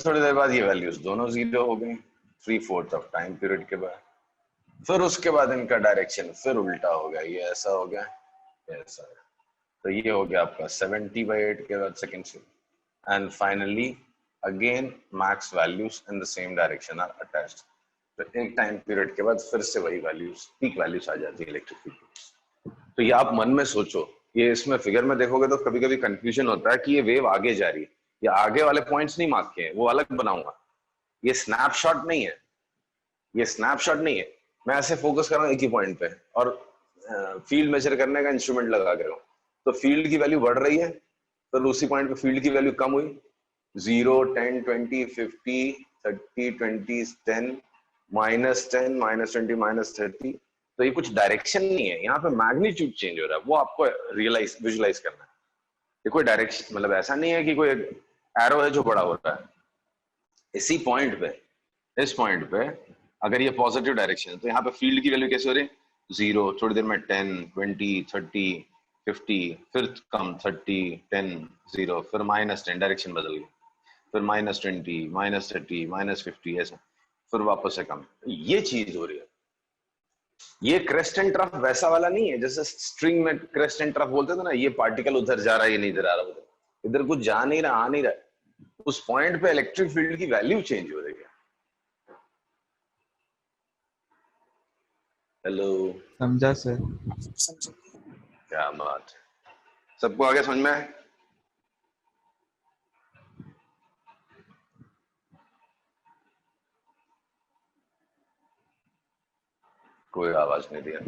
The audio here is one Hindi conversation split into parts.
थोड़ी देर बाद ये वैल्यूज दोनों 0 हो गई 3/4 ऑफ टाइम पीरियड के बाद। फिर उसके बाद इनका डायरेक्शन फिर उल्टा हो गया, ये ऐसा हो गया, ये ऐसा हो गया। तो ये हो गया आपका 70/8 के बाद सेकेंड से। And finally again max values in the same direction are attached. तो एक टाइम पीरियड के बाद फिर से वही वैल्यूज, पीक वैल्यूज आ जाती है इलेक्ट्रिक फील्ड। तो ये आप मन में सोचो, ये इसमें फिगर में देखोगे तो कभी कभी कंफ्यूजन होता है कि ये वेव आगे जा रही है, ये आगे वाले पॉइंट्स नहीं मार्क किए हैं, वो अलग बनाऊंगा। ये स्नैपशॉट नहीं है, ये स्नैपशॉट नहीं है। मैं ऐसे फोकस कर रहा हूँ एक ही पॉइंट पे और फील्ड मेजर करने का इंस्ट्रूमेंट लगा के रहा हूँ, तो फील्ड की वैल्यू बढ़ रही है, तो उसी पॉइंट पे फील्ड की वैल्यू कम हुई, 0, 10, 20, 50, 30, 20, 10, -10, -20, -30। तो ये कुछ डायरेक्शन नहीं है, यहाँ पे मैग्नीट्यूड चेंज हो रहा है, वो आपको रियलाइज विजुलाइज करना है। ये कोई डायरेक्शन मतलब ऐसा नहीं है कि कोई एरो है जो बड़ा हो रहा है। इसी पॉइंट पे, इस पॉइंट पे अगर ये पॉजिटिव डायरेक्शन है तो यहाँ पे फील्ड की वैल्यू कैसे हो रही है, 0, थोड़ी देर में 10, 20, 30, 50, फिर कम 30, 10, 0, फिर -10, डायरेक्शन बदल गई, फिर -20, -30, -50, ऐसा, फिर वापस से कम। ये चीज हो रही है। ये क्रेस्ट एंड ट्रफ वैसा वाला नहीं है जैसे स्ट्रिंग में क्रेस्ट एंड ट्रफ बोलते थे ना, ये पार्टिकल उधर जा रहा है, ये नहीं इधर आ रहा, इधर कुछ जा नहीं रहा, आ नहीं रहा। उस पॉइंट पे इलेक्ट्रिक फील्ड की वैल्यू चेंज हो रही है। हेलो, समझा सर। क्या बात, सबको आगे समझ में आए? कोई आवाज नहीं दिया।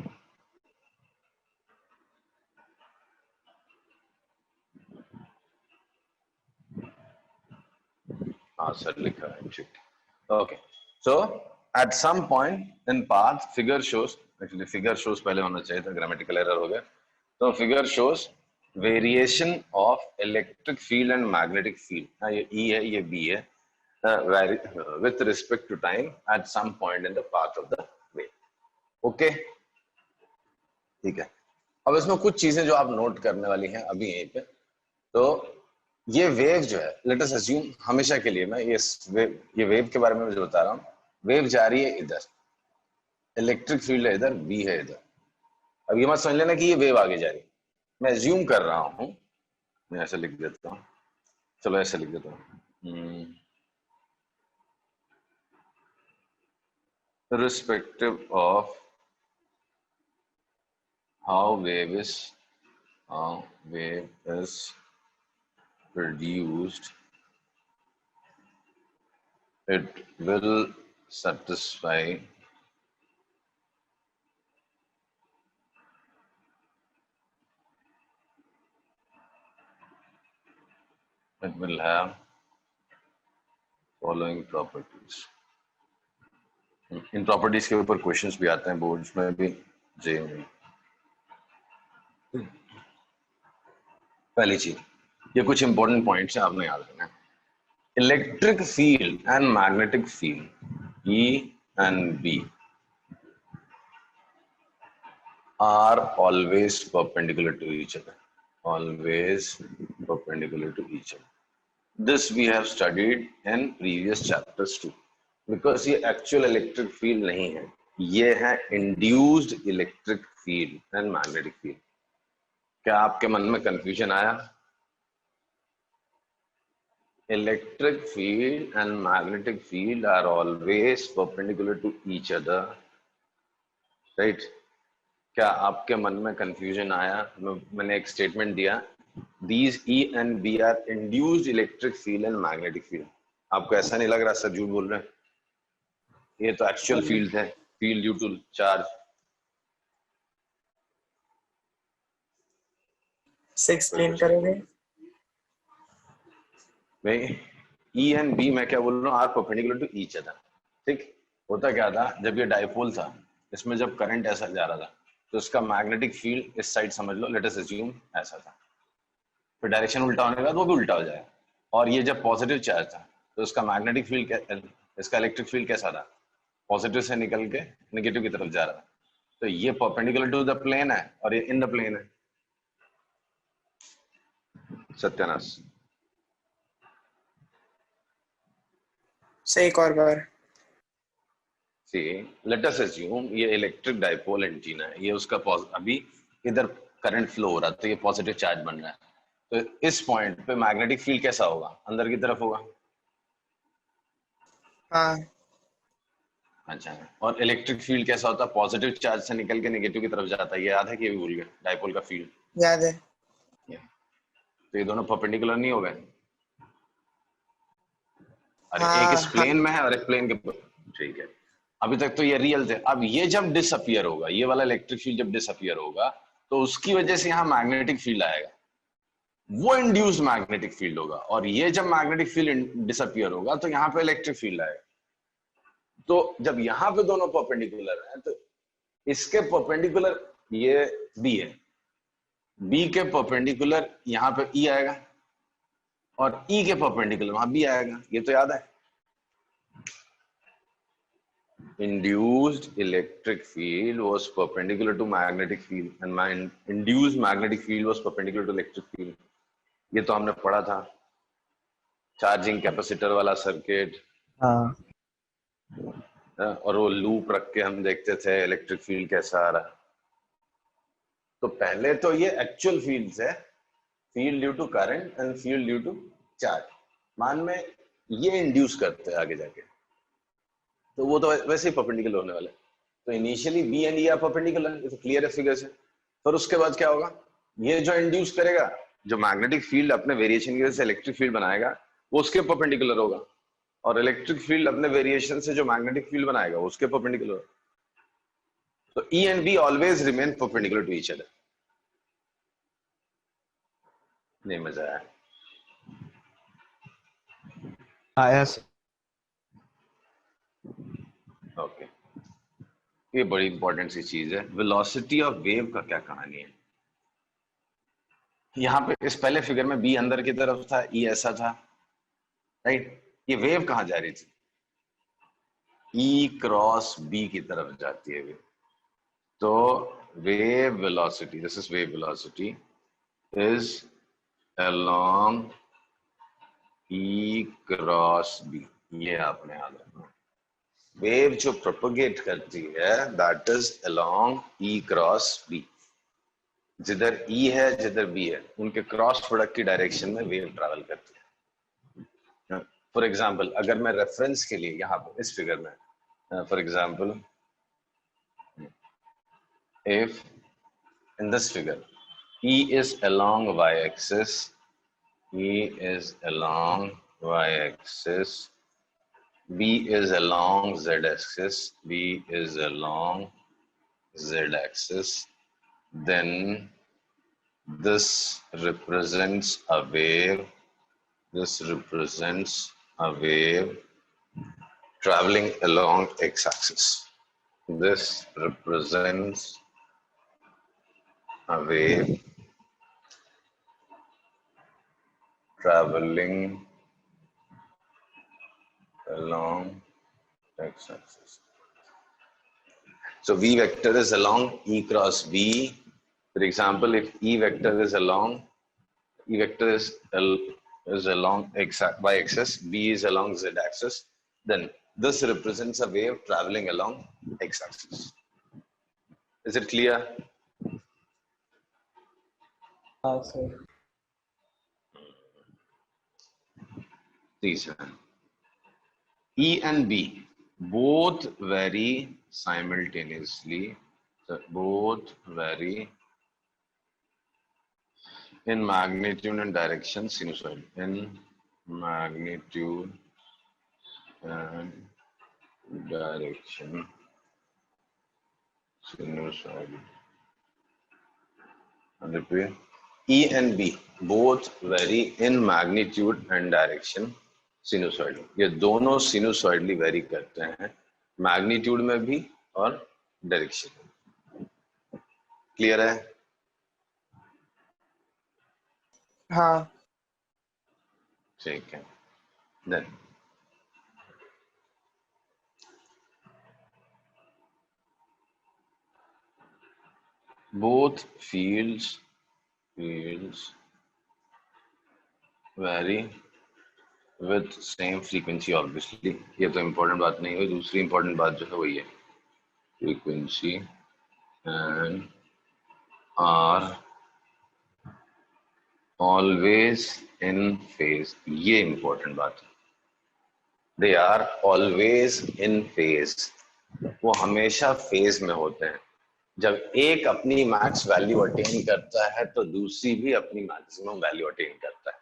हाँ सर लिखा है, ठीक। Okay, so at some point in path figure shows, actually figure shows पहले होना चाहिए था, ग्रामेटिकल एरर हो गया। तो figure shows variation of electric field and magnetic field, ये ई है, ये बी है, with respect to time at some point in the path of the wave. Okay, ठीक है। अब इसमें कुछ चीजें जो आप नोट करने वाली हैं अभी यहीं पे। तो ये वेव जो है, लेट अस अज्यूम हमेशा के लिए मैं ये वेव के बारे में जो बता रहा हूँ, वेव जा रही है इधर, इलेक्ट्रिक फील्ड है इधर, बी है इधर। अब ये मत समझ लेना कि ये वेव आगे जा रही है, मैं अज्यूम कर रहा हूँ, मैं ऐसे लिख देता हूँ, चलो ऐसे लिख देता हूँ, irrespective of how wave is produced, it will satisfy it will have following properties. In properties के ऊपर क्वेश्चंस भी आते हैं बोर्ड्स में भी, जे में। पहली चीज, ये कुछ इंपॉर्टेंट पॉइंट्स हैं, आपने याद रखना है। Electric field and magnetic field E and B are always perpendicular to each other, always perpendicular to each other. This we have studied in previous chapters too, because ये actual electric field नहीं है, ये है induced electric field and magnetic field. क्या आपके मन में confusion आया? Electric field and magnetic field are always perpendicular to each other, right? क्या आपके मन में कंफ्यूजन आया? मैंने एक स्टेटमेंट दिया, these E and B are induced electric field and magnetic field. आपको ऐसा नहीं लग रहा सर झूठ बोल रहे हैं? ये तो एक्चुअल फील्ड है, फील्ड ड्यू टू चार्ज। से एक्सप्लेन करोगे? भाई E and B मैं क्या बोल रहा हूँ, are perpendicular to each other. ठीक, होता क्या था, जब ये डाइपोल था, इसमें जब करंट ऐसा जा रहा था, तो इसका मैग्नेटिक फील्ड इस साइड समझ लो, लेट अस अज्यूम ऐसा था, फिर डायरेक्शन उल्टा होने के बाद वो भी उल्टा हो जाएगा। और ये जब पॉजिटिव चार्ज था तो इसका मैग्नेटिक फील्ड, इसका इलेक्ट्रिक फील्ड कैसा था, पॉजिटिव से निकल के नेगेटिव की तरफ जा रहा था। तो ये परपेंडिकुलर टू द प्लेन है और ये इन द प्लेन है। सत्यानाश, से एक और बार। सी लेट अस अज्यूम ये इलेक्ट्रिक डाइपोल एंटीना है, ये उसका अभी इधर करंट फ्लो हो रहा है तो ये पॉजिटिव चार्ज बन रहा है, तो इस पॉइंट पे मैग्नेटिक फील्ड कैसा होगा, अंदर की तरफ होगा। हाँ अच्छा, और इलेक्ट्रिक फील्ड कैसा होता है, पॉजिटिव चार्ज से निकल के नेगेटिव की तरफ जाता है, ये याद है कि ये भी भूल गए डाइपोल का फील्ड। याद है। तो ये दोनों परपेंडिकुलर नहीं हो गए, अरे एक हाँ इस हाँ प्लेन में है और एक प्लेन के, ठीक है। अभी तक तो ये रियल थे, अब ये जब डिसअपियर होगा, ये वाला इलेक्ट्रिक फील्ड जब डिसअपियर होगा तो उसकी वजह से यहाँ मैग्नेटिक फील्ड आएगा, वो इंड्यूस्ड मैग्नेटिक फील्ड होगा, और ये जब मैग्नेटिक फील्ड डिसअपियर होगा तो यहाँ पे इलेक्ट्रिक फील्ड आएगा। तो जब यहाँ पे दोनों परपेंडिकुलर हैं तो इसके परपेंडिकुलर ये बी है, बी के परपेंडिकुलर यहाँ पे ई आएगा और ई के परपेंडिकुलर वहां बी आएगा, ये तो याद है। Induced electric field was perpendicular to magnetic field and my induced magnetic field was perpendicular to electric field, ये तो हमने पढ़ा था, चार्जिंग कैपेसिटर वाला सर्किट। हाँ और वो लूप रख के हम देखते थे इलेक्ट्रिक फील्ड कैसा आ रहा है। तो पहले तो ये एक्चुअल फील्ड्स है, field due to current and field due to charge, मान में ये इंड्यूस करते हैं आगे जाके, तो वो तो वैसे ही परपेंडिकुलर होने वाला है। तो initially B and E are perpendicular, ये तो क्लियर है फिगर से। फिर उसके बाद क्या होगा, ये जो इंड्यूस करेगा, जो मैग्नेटिक फील्ड अपने वेरिएशन की वजह से इलेक्ट्रिक फील्ड बनाएगा, वो उसके परपेंडिकुलर होगा, और इलेक्ट्रिक फील्ड अपने वेरिएशन से जो मैग्नेटिक फील्ड बनाएगा वो उसके परपेंडिकुलर होगा। तो E and B always remain perpendicular to each other. नहीं मजा आया? आया सर। ओके, ये बड़ी इंपॉर्टेंट सी चीज है, वेलोसिटी ऑफ वेव का क्या कहानी है। यहाँ पे इस पहले फिगर में बी अंदर की तरफ था, ई ऐसा था, राइट। ये वेव कहाँ जा रही थी, ई क्रॉस बी की तरफ जाती है वेव। तो wave velocity, this is wave velocity is along E cross B, ये आपने याद रखना। वेव जो प्रोपोगेट करती है that is along E cross B, जिधर ई है जिधर बी है उनके क्रॉस प्रोडक्ट की डायरेक्शन में वेव ट्रैवल करती है। फॉर एग्जाम्पल अगर मैं रेफरेंस के लिए यहाँ पर इस फिगर में, for example if in this figure E is along y-axis, E is along y-axis, B is along z-axis, B is along z-axis, then this represents a wave, this represents a wave traveling along x-axis. This represents a wave traveling along x-axis. So V vector is along E cross B. For example, if E vector is along, E vector is along y-axis, B is along z-axis, then this represents a wave traveling along x-axis. Is it clear? हाँ sir. Please. E and B both vary simultaneously. So both vary in magnitude and direction sinusoidal. In magnitude and direction sinusoidal. And repeat. E and B both vary in magnitude and direction sinusoidal. ये दोनों sinusoidally vary करते हैं, मैग्नीट्यूड में भी और डायरेक्शन में। क्लियर है? हाँ ठीक है। Then both fields vary with same frequency obviously, ये तो इम्पोर्टेंट बात नहीं हुई। दूसरी इम्पोर्टेंट बात जो है वही है frequency and are always in phase, ये इम्पोर्टेंट बात है। They are always in phase, वो हमेशा फेज में होते हैं। जब एक अपनी मैक्स वैल्यू अटेन करता है तो दूसरी भी अपनी मैक्सिमम वैल्यू अटेन करता है।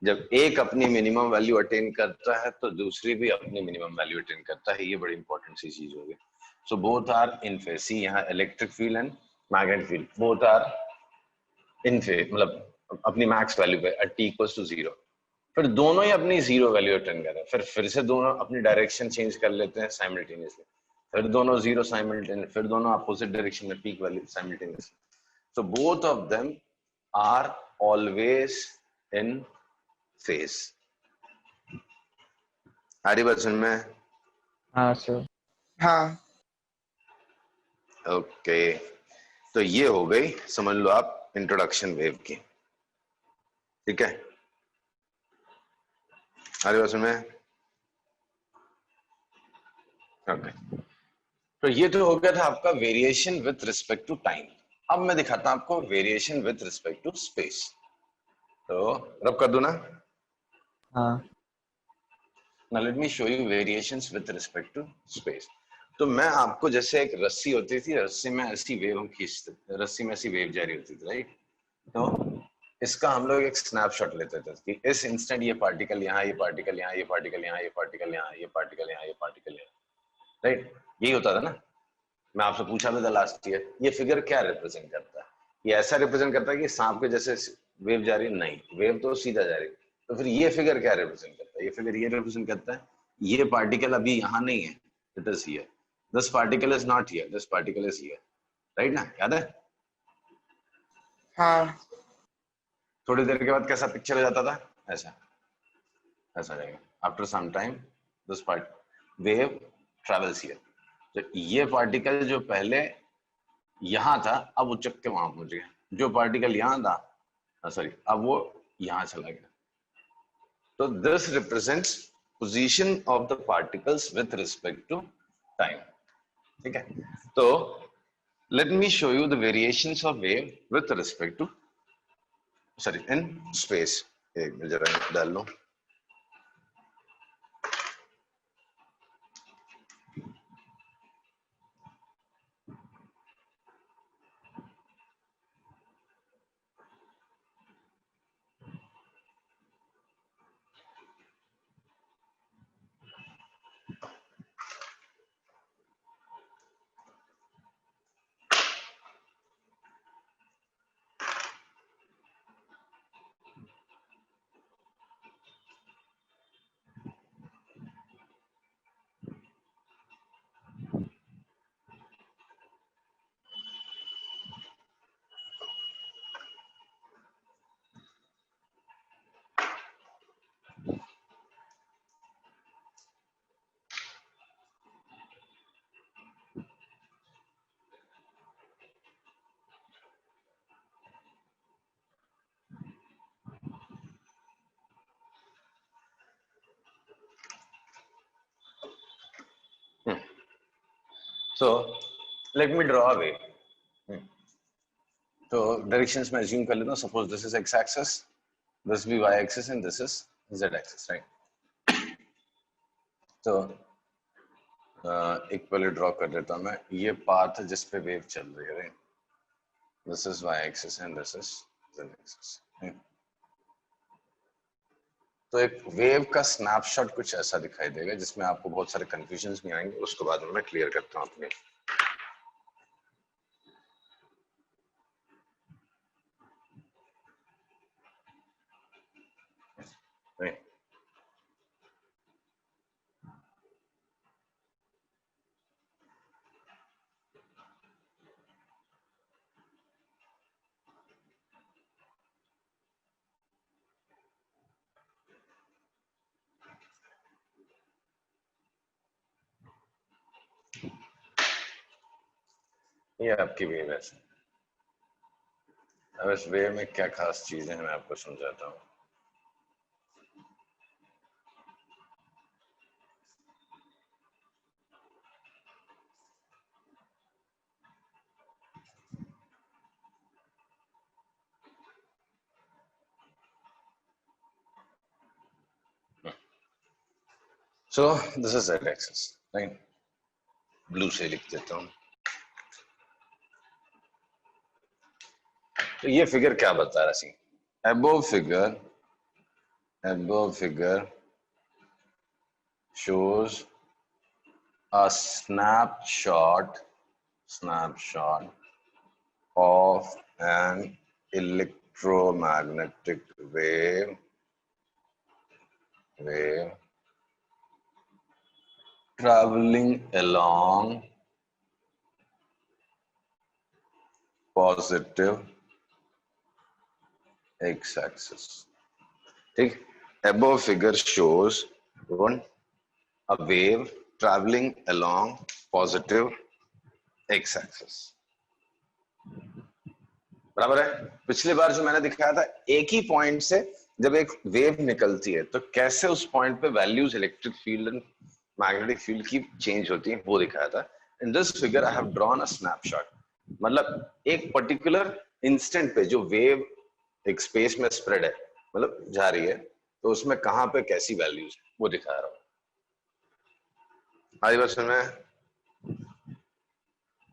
जब एक अपनी मिनिमम वैल्यू अटेन करता है तो दूसरी भी अपनी मिनिमम वैल्यू अटेन करता है। ये बड़ी इंपॉर्टेंट सी चीज होगी। So both are in phase. See यहाँ electric field and magnetic field both are in phase, मतलब अपनी मैक्स वैल्यू पे एट टी इक्वल्स टू 0। फिर दोनों ही अपनी 0 वैल्यू अटेन कर रहे हैं, फिर से दोनों अपनी डायरेक्शन चेंज कर लेते हैं साइमल्टेनियसली, फिर दोनों 0 साइमल्टेनियस, फिर दोनों अपोजिट डायरेक्शन में peak value simultaneously. So both of them are always in phase. हरी बात सुन में? हाँ सर। हाँ ओके, तो ये हो गई, समझ लो आप, इंट्रोडक्शन वेव की। ठीक है, हरी बात सुन में? ओके, तो ये तो हो गया था आपका variation with respect to time. अब मैं दिखाता हूं आपको variation with respect to space. तो रब कर दू ना? हाँ Now let me show you variations with respect to space. तो मैं आपको, जैसे एक रस्सी होती थी, रस्सी में ऐसी वेव हम खींचते, रस्सी में ऐसी वेव जारी होती थी, राइट? तो इसका हम लोग एक स्नैपशॉट लेते थे कि इस इंस्टेंट ये पार्टिकल यहाँ, ये पार्टिकल यहाँ, ये पार्टिकल यहाँ, ये पार्टिकल यहाँ, ये पार्टिकल यहाँ, ये पार्टिकल यहाँ, राइट? यही होता था ना। मैं आपसे पूछा भी था लास्ट ईयर, ये फिगर क्या रिप्रेजेंट करता है? ये ऐसा रिप्रेजेंट करता है कि सांप के जैसे वेव जा रही? नहीं, वेव तो सीधा जा रही। तो फिर ये फिगर क्या रिप्रेजेंट करता है? ये फिगर ये रिप्रेजेंट करता है, ये पार्टिकल अभी यहाँ नहीं है, it is here, this particle is not here, this particle is here, right ना? याद है? हाँ थोड़ी देर के बाद कैसा पिक्चर हो जाता था? ऐसा, ऐसा जाएगा। After some time this part wave travels here. तो ये पार्टिकल जो पहले यहां था, अब वो चक्के वहां पहुंच गया। जो पार्टिकल यहां था, सॉरी, अब वो यहां चला गया। तो this represents position of the particles with respect to time. ठीक है, तो let me show you the variations of wave with respect to, sorry, in space. एक मिनट जरा डाल लो। So let me draw a wave. तो डायरेक्शंस में अज्यूम कर लेता हूँ। Suppose this is x axis, this भी y axis and this is Z axis, right? तो एक पहले ड्रॉ कर लेता हूँ मैं। ये पाथ है जिस पे वेव चल रही है, right? This is Y axis and this is Z axis. तो एक वेव का स्नैपशॉट कुछ ऐसा दिखाई देगा जिसमें आपको बहुत सारे कंफ्यूजन्स नहीं आएंगे। उसके बाद में मैं क्लियर करता हूँ अपने। Right. ये आपकी वेव है। अब इस वेव में क्या खास चीजें हैं मैं आपको समझाता हूँ। So this is z axis, right? Blue से लिख देता हूं। तो ये फिगर क्या बता रहा सी? above figure shows a snapshot of an electromagnetic wave traveling along positive x-axis. ठीक, above figure shows one a wave traveling along positive x-axis. बराबर है? पिछली बार जो मैंने दिखाया था, एक ही पॉइंट से जब एक वेव निकलती है तो कैसे उस पॉइंट पे values electric field and magnetic field की चेंज होती है, वो दिखाया था। In this figure I have drawn a snapshot, मतलब एक पर्टिकुलर इंस्टेंट पे जो वेव एक स्पेस में स्प्रेड है, मतलब जा रही है, तो उसमें कहां पे कैसी वैल्यूज है वो दिखा रहा हूं। आज बार सुन में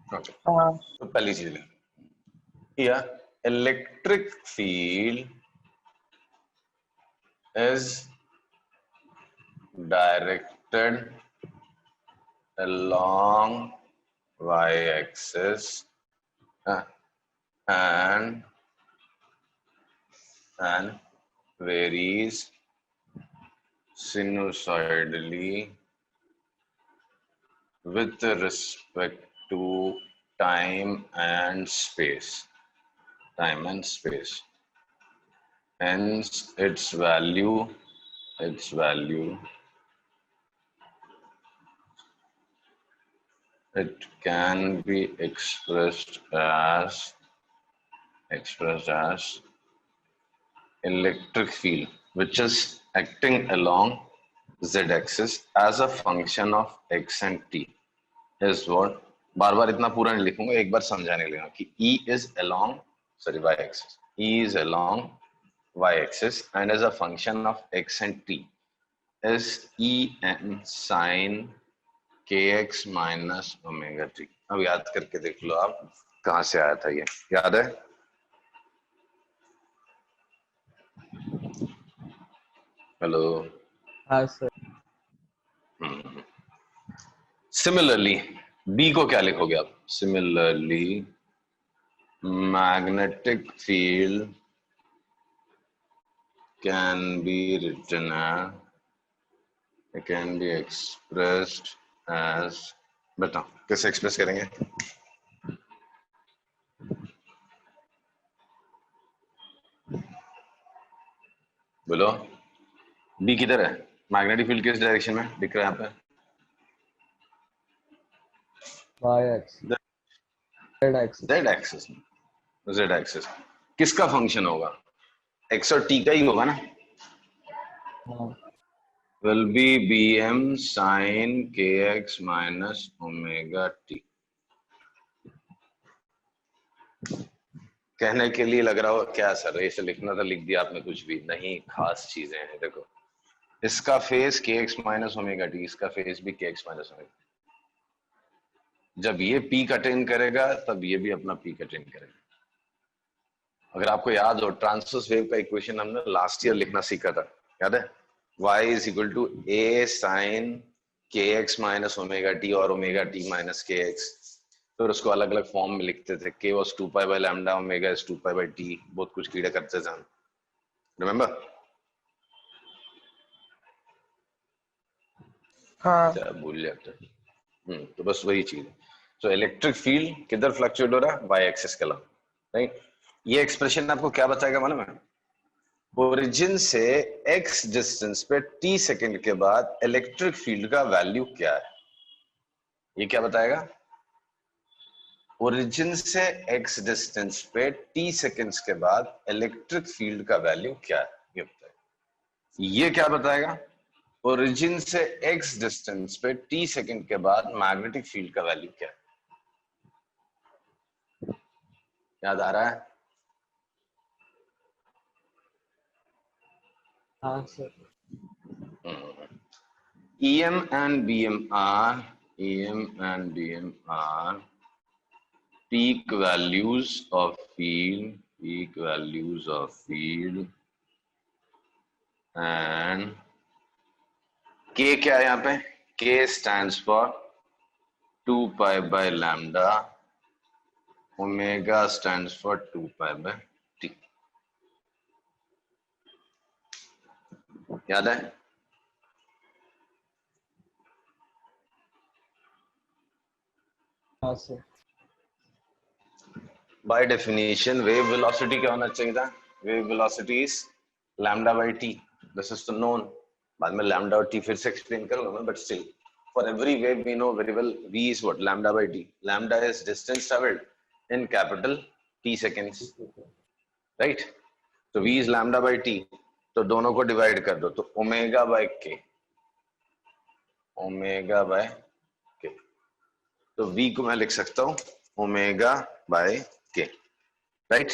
okay. तो पहली चीज here electric field is directed along y-axis and varies sinusoidally with respect to time and space. Hence its value it can be expressed as electric field which is acting along z-axis as a function of x and t is what, बार बार इतना पूरा नहीं लिखूंगा, एक बार समझाने लेना कि E is along y-axis, E is along y-axis and as a function of x and t is E n sin kx minus omega t। अब याद करके देख लो आप कहां से आया था, ये याद है? हेलो? हाँ सर। सिमिलरली बी को क्या लिखोगे आप? Similarly magnetic field can be written can be expressed as, बताओ कैसे एक्सप्रेस करेंगे? बोलो, बी किधर है? मैग्नेटिक फील्ड किस डायरेक्शन में दिख रहा है यहाँ पे? z एक्सिस किसका फंक्शन होगा? x और t का ही होगा ना? will be bm sin kx minus omega t। कहने के लिए लग रहा हो क्या सर ऐसे लिखना था, लिख दिया आपने, कुछ भी नहीं, खास चीजें हैं। देखो इसका face kx minus omega T, इसका फेस भी kx माइनस ओमेगा। जब ये पीक अटेन करेगा तब ये भी अपना पीक अटेन करेगा। अगर आपको याद हो ट्रांसवर्स वेव का इक्वेशन हमने लास्ट ईयर लिखना सीखा था, याद है? y is equal to a sine kx minus omega T और ओमेगा टी माइनस kx। फिर उसको अलग अलग फॉर्म में लिखते थे, k was 2 pi by lambda, omega is 2 pi by t, बहुत कुछ कीड़े करते थे हम, रिमेम्बर? हाँ क्या भूल जाते। तो बस वही चीज है। तो इलेक्ट्रिक फील्ड किधर फ्लक्चुएट हो रहा है? वाई एक्सिस के अलावा, राइट? ये एक्सप्रेशन आपको क्या बताएगा मालूम है? ओरिजिन से x डिस्टेंस पे t सेकंड के बाद इलेक्ट्रिक फील्ड का वैल्यू क्या है, ये क्या बताएगा? ओरिजिन से x डिस्टेंस पे t सेकंड्स के बाद इलेक्ट्रिक फील्ड का वैल्यू क्या है, ये बताएगा। ये क्या बताएगा? ओरिजिन से x डिस्टेंस पे t सेकंड के बाद मैग्नेटिक फील्ड का वैल्यू क्या है। याद आ रहा है? हाँ sir. EM and BM are peak values of field, and K क्या है यहाँ पे? K stands for 2 pi by lambda, omega stands for 2 pi by T. याद है? हाँ sir. By definition, wave velocity क्या होना चाहिए था? Wave velocity is lambda by t. This is the known. बाद में lambda और t फिर से explain करूँगा मैं, but still, for every wave we know very well v is what? Lambda by t. Lambda is distance traveled in capital T seconds, right? So v is lambda by t. तो दोनों को divide कर दो, तो omega by k. तो v को मैं लिख सकता हूँ omega by k, right?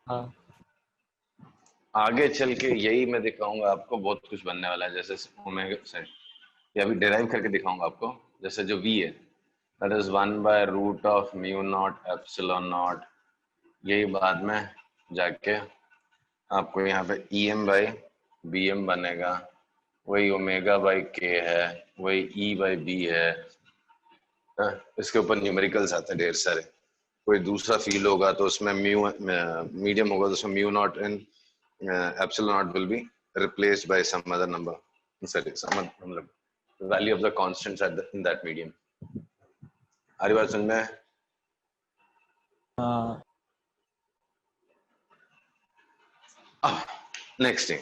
हाँ आगे चल के यही मैं दिखाऊंगा आपको, बहुत कुछ बनने वाला है। जैसे ओमेगा से ये अभी डिराइव करके दिखाऊंगा आपको। जैसे जो v है that is 1/√of mu naught epsilon not, यही बाद में जाके आपको यहाँ पे EM by BM बनेगा, वही ओमेगा बाई k है, वही E by B है। इसके ऊपर न्यूमेरिकल्स आते हैं ढेर सारे। कोई दूसरा फील्ड होगा तो उसमें म्यू मीडियम होगा तो उसमें mu naught and epsilon naught will be replaced by some other number, sorry, मतलब value of the constants in that medium। आ रही बात समझ में? हाँ नेक्स्ट थिंग,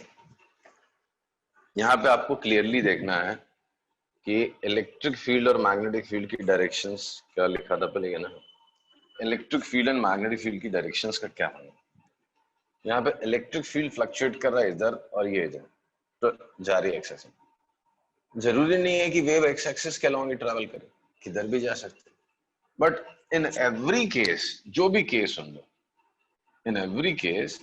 यहाँ पे आपको क्लियरली देखना है कि इलेक्ट्रिक फील्ड और मैग्नेटिक फील्ड की डायरेक्शंस क्या लिखा था पहले, ना electric field and magnetic field की डायरेक्शंस का क्या होना। यहाँ पे इलेक्ट्रिक फील्ड फ्लक्चुएट कर रहा है इधर और ये इधर, तो जा रही है एक्स एक्सिस। जरूरी नहीं है कि वेव एक्स एक्सिस के अलॉन्ग ही ट्रैवल करे, किधर भी जा सकते। बट इन एवरी केस, जो भी केस होंगे, इन एवरी केस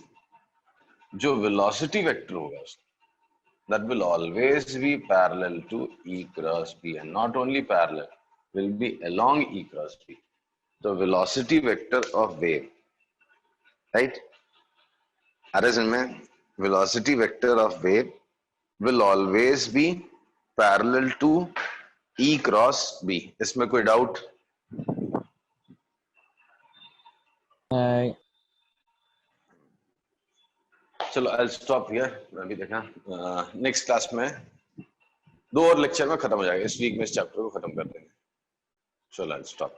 जो वेलोसिटी वेक्टर होगा that will always be parallel to E cross B, and not only parallel, will be along E cross B. The velocity vector of wave, right? Velocity vector of wave will always be parallel to E cross B. इसमें कोई डाउट? चलो I'll stop here। अभी देखा नेक्स्ट क्लास में 2 और लेक्चर में खत्म हो जाएगा। इस वीक में इस चैप्टर को खत्म कर देंगे। चलो I'll stop।